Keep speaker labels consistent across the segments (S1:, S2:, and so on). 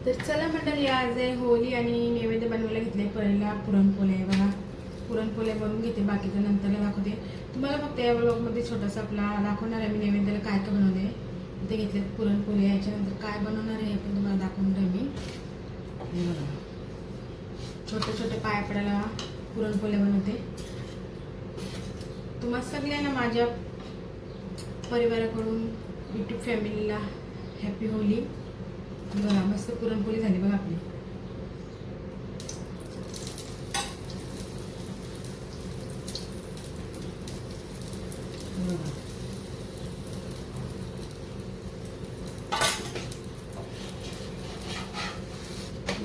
S1: तर चला मंडळी, आज आहे होळी आणि नैवेद्य बनवायला घेतले. पहिला पुरणपोळ्या आहे बघा. पुरणपोळ्या बनवून घेते, बाकीचं नंतरला दाखवते तुम्हाला. फक्त या ब्लॉगमध्ये छोटासा आपला दाखवणार आहे मी नैवेद्याला काय काय बनवले. इथे घेतले पुरणपोळ्या, याच्यानंतर काय बनवणार आहे पण तुम्हाला दाखवणार आहे मी. छोटे छोटे पायापडाला पुरणपोळ्या बनवते. तुम्हा सगळ्यांना माझ्या परिवाराकडून, यूट्यूब फॅमिलीला हॅपी होळी. बघा मस्त पुरणपोळी झाली बघा आपली.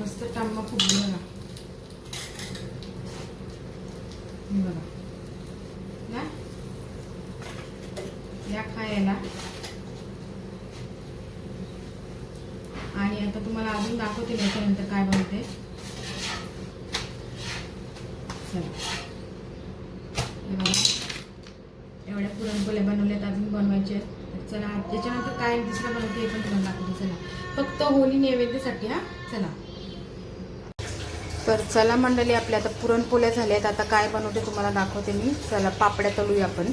S1: मस्त टाम्मा फुगली बघा. बघा ना, या खायला. आणि आता तुम्हाला अजून दाखवते त्याच्यानंतर काय बनवते. चला, हे बघा एवढ्या पुरणपोळ्या बनवल्यात, अजून बनवायचे. चला त्याच्यानंतर काय दुसरं बनवते हे पण तुम्हाला दाखवते. चला, फक्त होळी नैवेद्यासाठी. हा चला. तर चला मंडळी, आपल्या आता पुरणपोळ्या झाल्यात. आता काय बनवते तुम्हाला दाखवते मी. चला पापड्या तळूया आपण.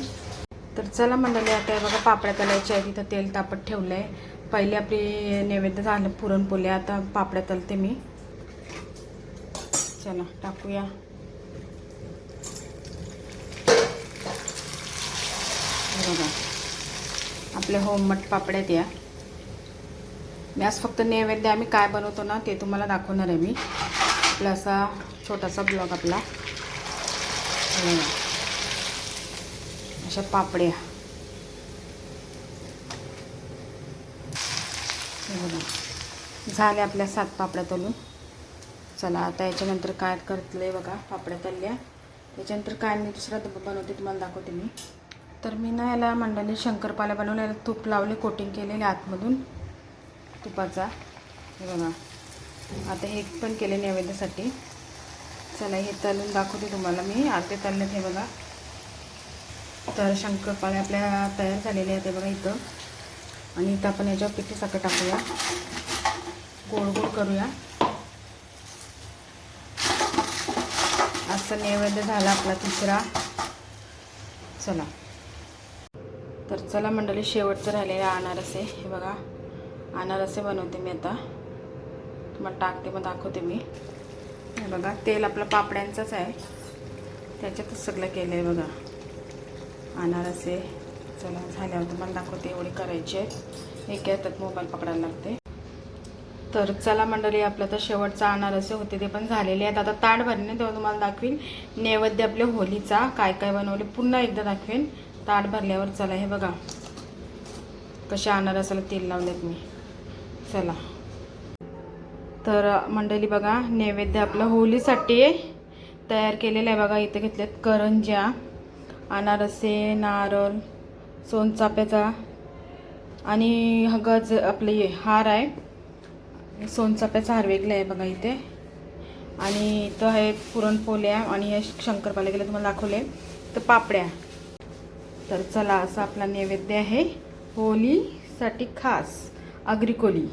S1: तर चला मंडळी, आता बघा पापड्या तळायच्या आहे. तिथं तेल तापत ठेवलं आहे. पहिले आपली नैवेद्य झालं पुरणपोळ्या, आता पापड्या तळते मी. चला टाकूया. बघा आपल्या होममेड पापड्यात या. मी आज फक्त नैवेद्य आम्ही काय बनवतो ना ते तुम्हाला दाखवणार आहे मी. आपला असा छोटासा ब्लॉग आपला. अशा पापड्या झाल्या आपल्या 7 पापड्या तळून. चला आता याच्यानंतर काय करतले बघा. पापड्या तळल्या, त्याच्यानंतर काय मी दुसरा बनवते तुम्हाला दाखवते मी. तर मी ना याला मंडळी शंकरपाळ्या बनवलेला, तूप लावले, कोटिंग केलेले आतमधून तुपाचा. हे बघा आता हे पण केले नैवेद्यासाठी. चला हे तळून दाखवते तुम्हाला मी. अर्धे तळले हे बघा. तर शंकरपाळ्या आपल्या तयार झालेल्या आहेत. ते बघा इथं. आणि इथं आपण याच्यावर पिठी साखर टाकूया, गोड गोड करूया. असं नैवेद्य झाला आपला तिसरा. चला, तर चला मंडळी, शेवटचं राहिलेलं अनारसे. हे बघा अनारसे बनवते मी आता. तुम्हाला टाकते मग दाखवते मी. हे बघा तेल आपलं पापड्यांचंच आहे, त्याच्यातच सगळं केलं आहे बघा अनारसे. चला झाल्यावर तुम्हाला दाखवते. एवढे करायचे आहेत, एक याच्यात मोबाईल पकडायला लागते. तर चला मंडळी, आपलं तर शेवटचा अनारसे होते ते पण झालेले आहेत. आता ताट भरणे तेव्हा तुम्हाला दाखवीन नैवेद्य आपल्या होळीचा काय काय बनवले, पुन्हा एकदा दाखवेन ताट भरल्यावर. चला हे बघा कशा अनारसाला तेल लावलेत मी. चला तर मंडळी बघा नैवेद्य आपलं होळीसाठी तयार केलेलं आहे बघा. इथे घेतलेत करंज्या, अनारसे, नारळ, सोनचाफ्याचा आणि गज आपले हार आहे. सोनचाफ्याचा हार वेगळा आहे बघा इथे. आणि इथं आहेत पुरणपोळ्या आणि हे शंकरपाळे गेले तुम्हाला दाखवले. तर पापड्या. तर चला असा आपला नैवेद्य आहे होळीसाठी खास. अग्रिकोली.